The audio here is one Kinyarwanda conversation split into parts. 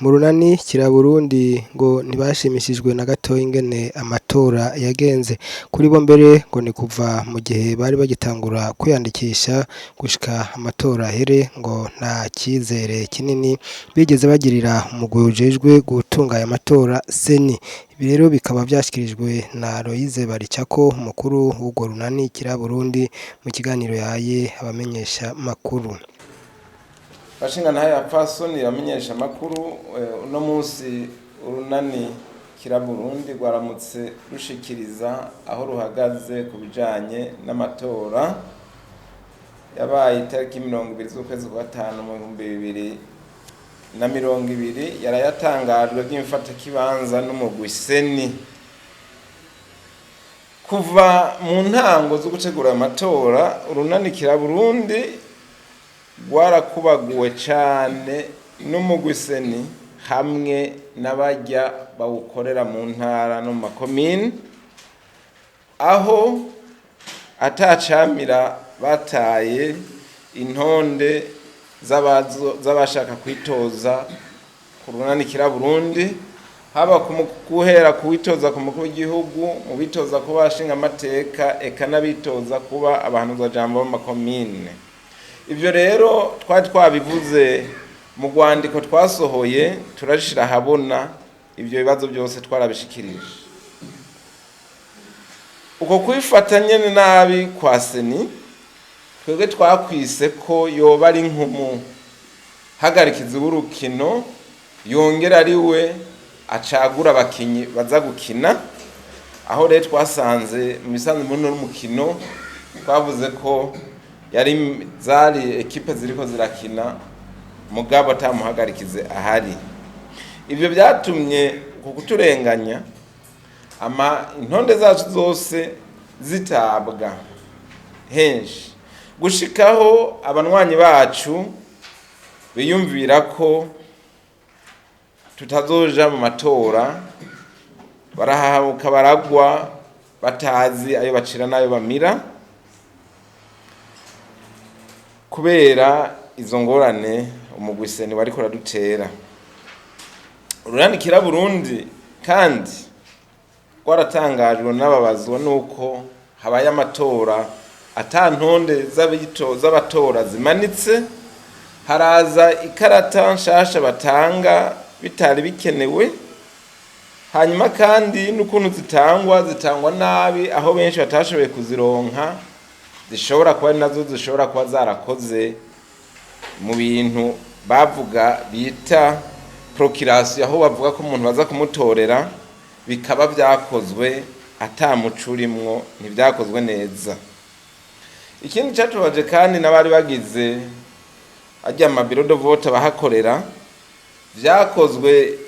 mu runani kira Burundi ngo ntibashimishijwe na gato ingene amatora yagenze kuri bo mbere ngo ni kuva mu gihe bari bagitangura kwiyandikisha gushika amatora here ngo nta cyizere kinini bigeze bagirira umugwi ujejwe gutunganya amatora seni. Ibi rero bikaba byashyikirijwe na Loise Baricako umukuru w'urwo runani kira Burundi mu kiganiro yahaye abamenyesha makuru. Bashinga ntaye apfasoni yamenyesha makuru uno munsi urunani kira Burundi rwaramutse rushikiriza aho ruhagaze ku bijanye n'amatora yabaye itariki 20 z'ukwezi kwa 5 mu 2020 yarayatangajwe by'imfata kibanza n'umugwi seni. Kuva mu ntango zo gutegura amatora urunani kira Burundi rwarakubaguwe cyane n'umugwi seni hamwe n'abajya bawukorera mu ntara no mu makomine, aho atacamira bataye intonde z'abashaka kwitoza ku runani kira Burundi, haba guhera kuwitoza ku mukuru w'igihugu, mu bitoza kuba bashinga amateka, eka n'abitoza kuba abahanuzajambo b'amakomine. Ivyo rero twari twabivuze mu rwandiko twasohoye, turashira habona ivyo bibazo byose twarabishikirije. Uko kwifatanya nabi kwa seni twebwe twakwise ko yoba ari nkumu hagarikiza urukino, yongera ari we acagura abakinyi baza gukina, aho rero twasanze mu bisanzwe muri no mukino twavuze ko yari zari ekipe ziriko zirakina mugabo atamuhagarikize ahari. Ivyo byatumye kukuturenganya intonde zacu zose zitabwa henshi gushikaho abanwanyi bacu biyumvira ko tutazoja mu matora, barahabuka baragwa batazi ayo bacira nayo bamira kubera izo ngorane umugwi seni wariko radutera. Urunani kira Burundi kandi rwaratangajwe n'ababazwa nuko habaye amatora atantonde z'abatora zimanitse, haraza ikarata nshasha batanga bitari bikenewe, hanyuma kandi n'ukuntu zitangwa nabi, aho benshi batashoboye kuzironka, zishobora kuba nazo zishobora kuba zarakoze mu bintu bavuga bita procuration, aho bavuga ko umuntu baza kumutorera bikaba byakozwe atamucurimwo, ntibyakozwe neza. Ikindi cyatubaje kandi nabari bagize ajya amabiro de vote bahakorera, byakozwe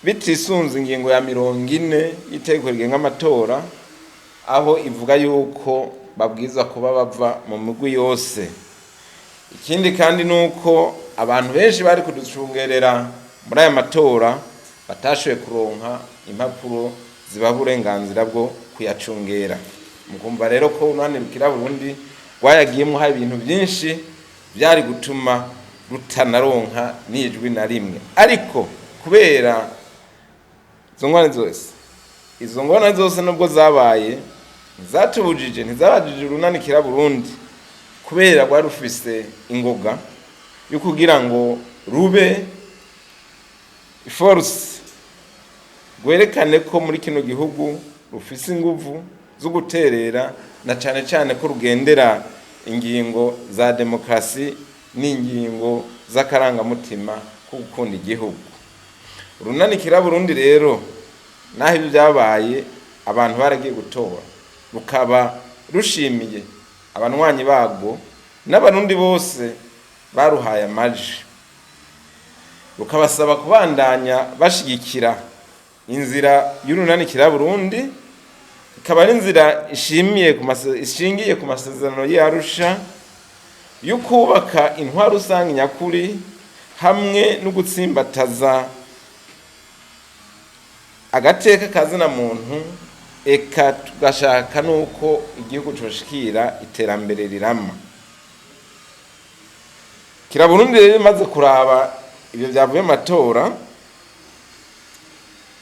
bitisunze ingingo ya 40 y'Itegeko rigenga amatora, aho ivuga yuko babwiza kuba bava mu migwi yose. Ikindi kandi nuko abantu benshi bari kuducungerera muri aya matora batashoboye kuronka impapuro ziba uburenganzira bwo kuyacungera. Mukumva rero ko urunani kira Burundi rwayagiyemo hari ibintu byinshi byari gutuma rutanaronka n'ijwi na rimwe. Ariko kubera izo ngorane zose nubwo zabaye zatubujije, ntizabajije urunani kira Burundi kubera rwari rufise ingoga yo kugira ngo rube force rwerekane ko muri kino gihugu rufise inguvu zo guterera, na cyane cyane ko rugendera ingingo za demokrasi n'ingingo z'akarangamutima ko gukunda igihugu. Urunani kira Burundi rero naho ibyo byabaye abantu baragiye gutora, rukaba rushimiye abanwanyi bagwo n'abarundi bose baruhaye amaji, rukabasaba kubandanya bashigikira inzira y'urunani kira Burundi, ikaba ari inzira ishingiye ku masezerano y'Arusha yo kubaka intwaro rusange nyakuri hamwe no gutsimbataza agateka kazina muntu, eka tugashaka nuko igihugu coshikira iterambere rirama. Kira Burundi rero maze kuraba ibyo byavuye amatora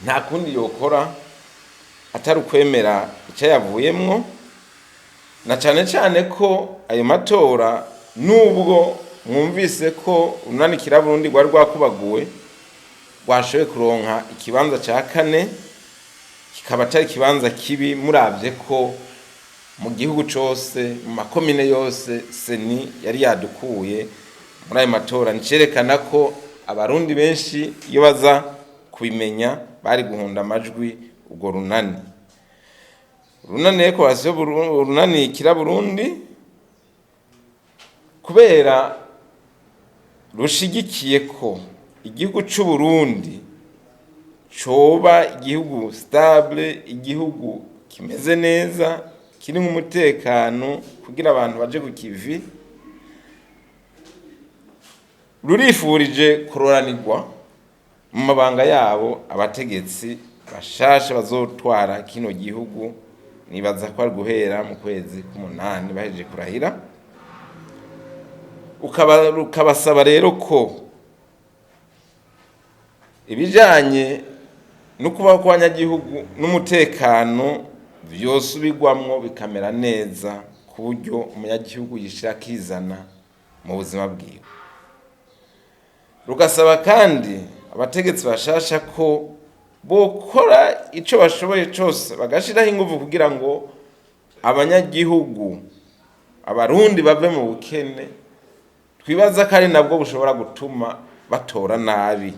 nta kundi yokora atari ukwemera icyo yavuyemwo, na cyane cyane ko ayo matora nubwo mwumvise ko urunani Kiraburundi rwari rwakubaguwe rwashoboye kuronka ikibanza cya 4, kikaba atari ikibanza kibi murabye ko mu gihugu cyose mu makomine yose seni yari yadukuye muri ayo matora. Nicerekana ko abarundi benshi iyo baza kubimenya bari guhunda amajwi ubwo runani. Urunani Kiraburundi kubera rushigikiye ko igihugu cy'u Burundi coba igihugu stable, igihugu kimeze neza, kiri mu mutekano kugira abantu baje ku kivi, rurifurije kuroranirwa mu mabanga yabo abategetsi bashasha bazotwara kino gihugu. Nibaza ko ari guhera mu kwezi k'umunani bahejeje kurahira, ukabasaba rero ko ibijanye no kubaho kw'abanyagihugu n'umutekano vyosubirwamwo bikamera neza ku buryo umunyagihugu yishira kizana mu buzima bwiwe. Rugasaba kandi abategetsi bashasha ko bokora ico bashoboye cyose bagashiraho ingufu kugira ngo abanyagihugu abarundi bave mu bukene. Twibaza ko ari nabwo bushobora gutuma batora nabi,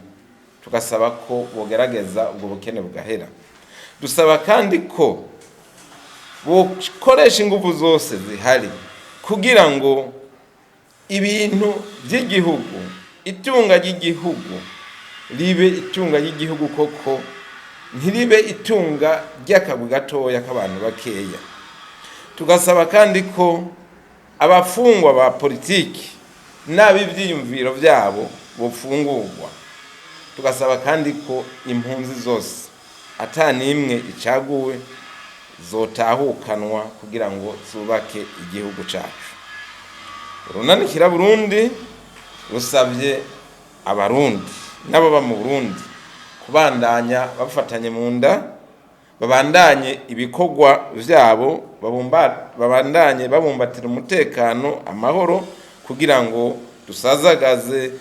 tugasaba ko bogerageza ubwo bukene bugahera. Dusaba kandi ko bokoresha ingufu zose zihari kugira ngo ibintu by'igihugu, itunga ry'igihugu ribe itunga ry'igihugu koko, ntiribe itunga ry'akagwi gatoya k'abantu bakeya. Tugasaba kandi ko abafungwa ba politiki n'abivyiyumviro byabo bofungurwa. Tugasaba kandi ko impunzi zose atanimwe icaguwe zotahukanwa kugira ngo zubake igihugu cacu. Urunani Kiraburundi rusabye abarundi n'ababa mu Burundi kubandanya bafatanye mu nda, babandanye ibikorwa vyabo, babandanye babumbatira umutekano, amahoro, kugira ngo dusazagaze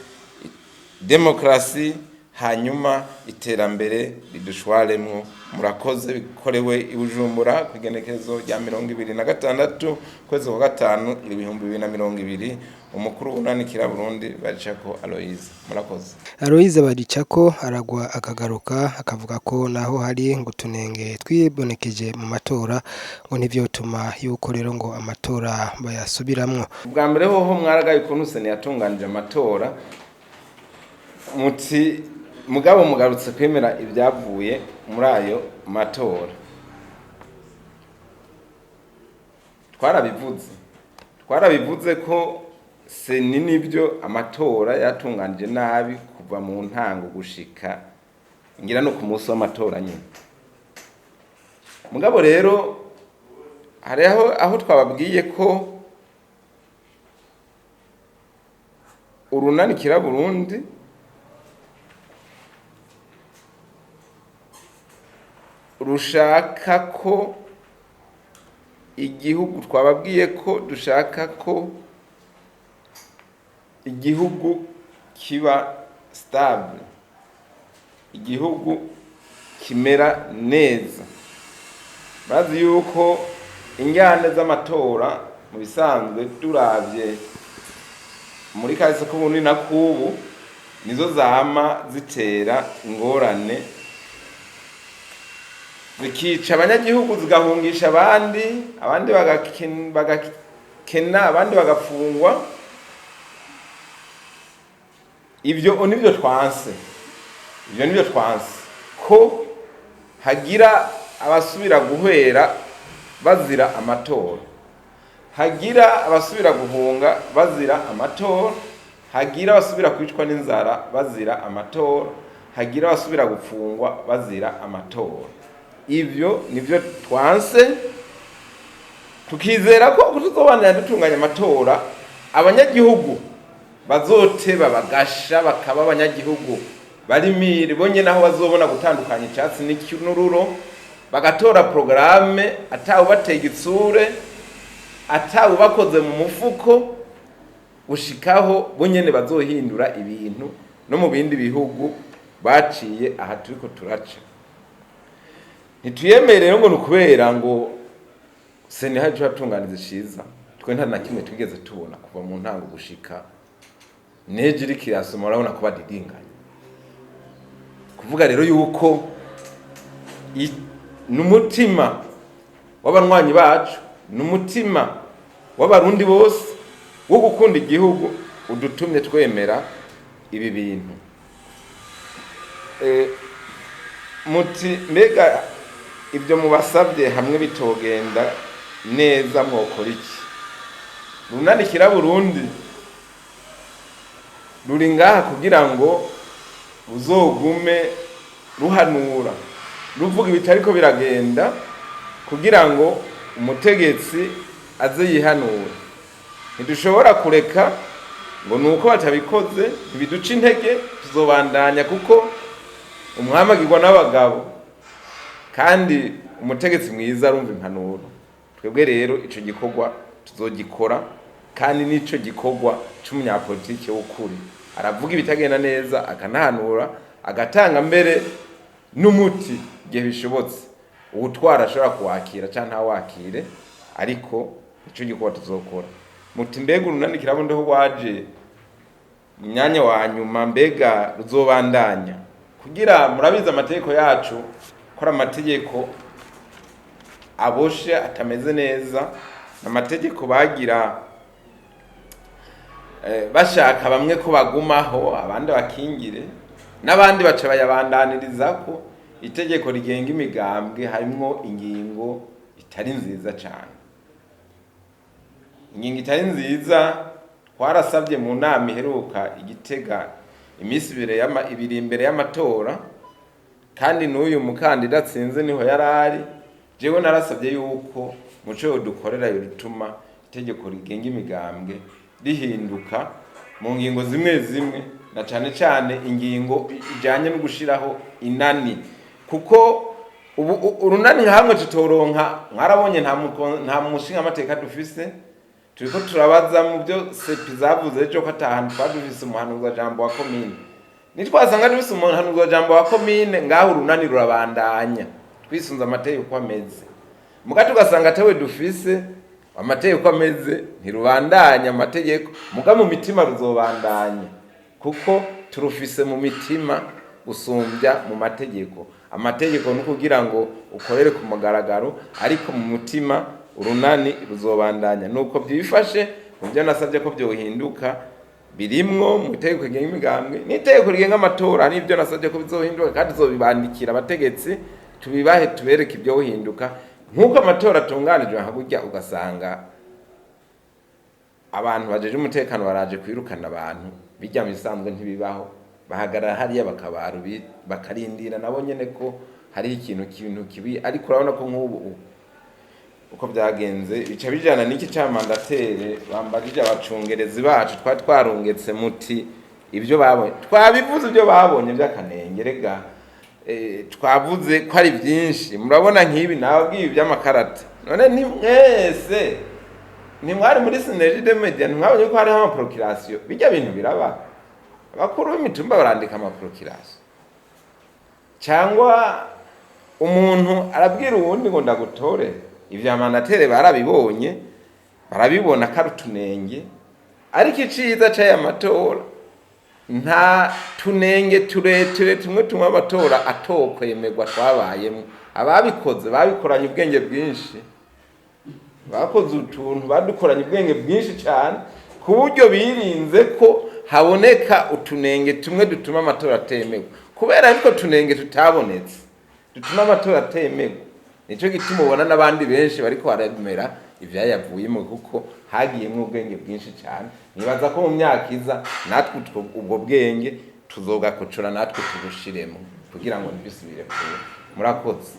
demokrasi, hanyuma iterambere ridushwaremwo. Murakoze. Bikorewe i Bujumbura ku igenekerezo rya 26 kwezi kwa gatanu 2020. Umukuru w'Urunani Kiraburundi Baricako Aloise. Murakoze. Aloise Baricako aragwa akagaruka akavuga ko naho hari ngo tunenge twibonekeje mu matora ngo ntivyotuma yuko rero ngo amatora bayasubiramwo. Ubwa mbere hoho mwaragaye ukuntu seni yatunganije amatora, muti mugabo mugarutse kwemera ibyavuye muri ayo matora. Twarabivuze ko seni nibyo amatora yatunganije nabi kuva mu ntango gushika ngira no ku munsi w'amatora nyine. Mugabo rero hari aho twababwiye ko Urunani Kiraburundi rushaka ko igihugu, twababwiye ko dushaka ko igihugu kiba stable, igihugu kimera neza. Bazi yuko injyane z'amatora mu bisanzwe turavye muri kahise k'ubundi na kubu nizo zama zitera ingorane, zikica abanyagihugu, zigahungisha abandi bagakena, abandi bagafungwa. Ibyo nibyo twanse ko hagira abasubira guhera bazira amatora, hagira abasubira guhunga bazira amatora, hagira abasubira kwicwa n'inzara bazira amatora, hagira abasubira gufungwa bazira amatora. Ibyo nibyo twanse, tukizera ko tuzobana dutunganya amatora abanyagihugu bazoteba bagasha bakaba abanyagihugu barimire bonye naho bazobona gutandukanya icyatsi n'ururo, bagatora programme atawe batega itsure, atawe bakoze mu mufuko, gushikaho bonyene bazohindura ibintu no mu bindi bihugu baciye aha turiko turaca. Ntituyemerere ngo nukubera ngo sene haje batunganiza ciza, twe nta na kimwe twigeze tubona kuva mu ntango gushika neje iri kirasoma, urabona ko badidinganya. Kuvuga rero yuko n'umutima w'abanywanyi bacu, n'umutima w'abarundi bose wo gukunda igihugu udutumye twemera ibi bintu. Muti mbega ibyo mubasabye hamwe bitogenda neza mwokora iki? Runanira Burundi ruri ngaha kugira ngo uzogume ruhanura, ruvuga ibitariko biragenda kugira ngo umutegetsi aze yihanura. Ntidushobora kureka ngo nuko batabikoze ntibiduca intege, tuzobandanya kuko umwamagirwa n'abagabo kandi umutegetsi mwiza arumva impanuro. Twebwe rero ico gikorwa tuzogikora, kandi nico gikorwa c'umunyapolitike w'ukuri, aravuga ibitagenda neza akanahanura, agatanga mbere n'umuti igihe bishobotse uwutwara ashobora kuwakira canke ntawakire, ariko ico gikorwa tuzokora. Muti mbega urunanira Burundi ho waje mu myanya wa nyuma, mbega ruzobandanya kugira murabiza amategeko yacu kora amategeko aboshe atameze neza, amategeko bagira bashaka bamwe ko bagumaho abandi bakingire, n'abandi baca bayabandaniriza ko itegeko rigenga imigambwe harimo ingingo itari nziza cyane. Ingingo itari nziza twarasabye mu nama iheruka Igitega iminsi ibiri imbere y'amatora, kandi n'uyu mukandida atsinze niho yarari. Jewe narasabye yuko muco dukorera bituma itegeko rigenga imigambwe rihinduka mu ngingo zimwe zimwe, na cyane cyane ingingo ijanye no gushiraho inani, kuko urunani hamwe tutoronka. Mwarabonye nta mushinga amateka dufise, turiko turabaza mu byo sepi zavuze cyo ko atahantu twadufise umuhanuzi wa jambo wa komine. Nitwasanga dufise umuhanuzi wa jambo wa komine, ngaho urunani rurabandanya twisunza amategeko ameze. Muga tugasanga tawe dufise amategeko ameze, ntirubandanya amategeko, muga mu mitima ruzobandanya, kuko turufise mu mitima gusumbya mu mategeko. Amategeko no kugira ngo ukorere ku mugaragaro, ariko mu mutima urunani ruzobandanya. Nuko byifashe mu byo nasabye ko byohinduka birimwo mu itegeko rigenga imigambwe n'itegeko rigenga amatora, n'ibyo nasabye ko bizohinduka, kandi zobibandikira abategetsi tubibahe tubereke ibyo hinduka. Nkuko amatora atunganijwe hagurya ugasanga abantu bajeje umutekano baraje kwirukana abantu, bijya mu bisanzwe ntibibaho, bahagarara hariya bakabaru bakarindira nabo nyene ko hari ikintu kibi. Ariko urabona ko nk'ubu uko byagenze bica bijana n'iki camandatere bambagije abacungerezi bacu twarungetse. Muti ibyo babonye twabivuze, ibyo babonye by'akanengerega twavuze ko ari byinshi. Murabona nk'ibi nababwiye by'amakarata, none ni mwese ntimwari muri Synergie des Medias, ntimwabonye ko hariho amaprocurasiyo. Bijya bintu biraba, abakuru b'imitumba barandika amaprocurasiyo, cyangwa umuntu arabwira uwundi ngo ndagutore. Ivya mandatere barabibonye, barabibona karutunenge, ariko iciza c'aya matora nta tunenge tureture tumwe amatora atokwemerwa twabayemo. Ababikoze babikoranye ubwenge bwinshi, bakoze utuntu badukoranye ubwenge bwinshi cyane, ku buryo birinze ko haboneka utunenge tumwe dutuma amatora atemerwa. Kubera ariko tunenge tutabonetse dutuma amatora atemerwa, nico gituma ubona n'abandi benshi bariko baremera ivyayavuyemo, kuko hagiyemo ubwenge bwinshi cyane. Nibaza ko mu myaka iza natwe ubwo bwenge tuzogakocora natwe tubushiremo kugira ngo ntibisubire kure. Murakoze.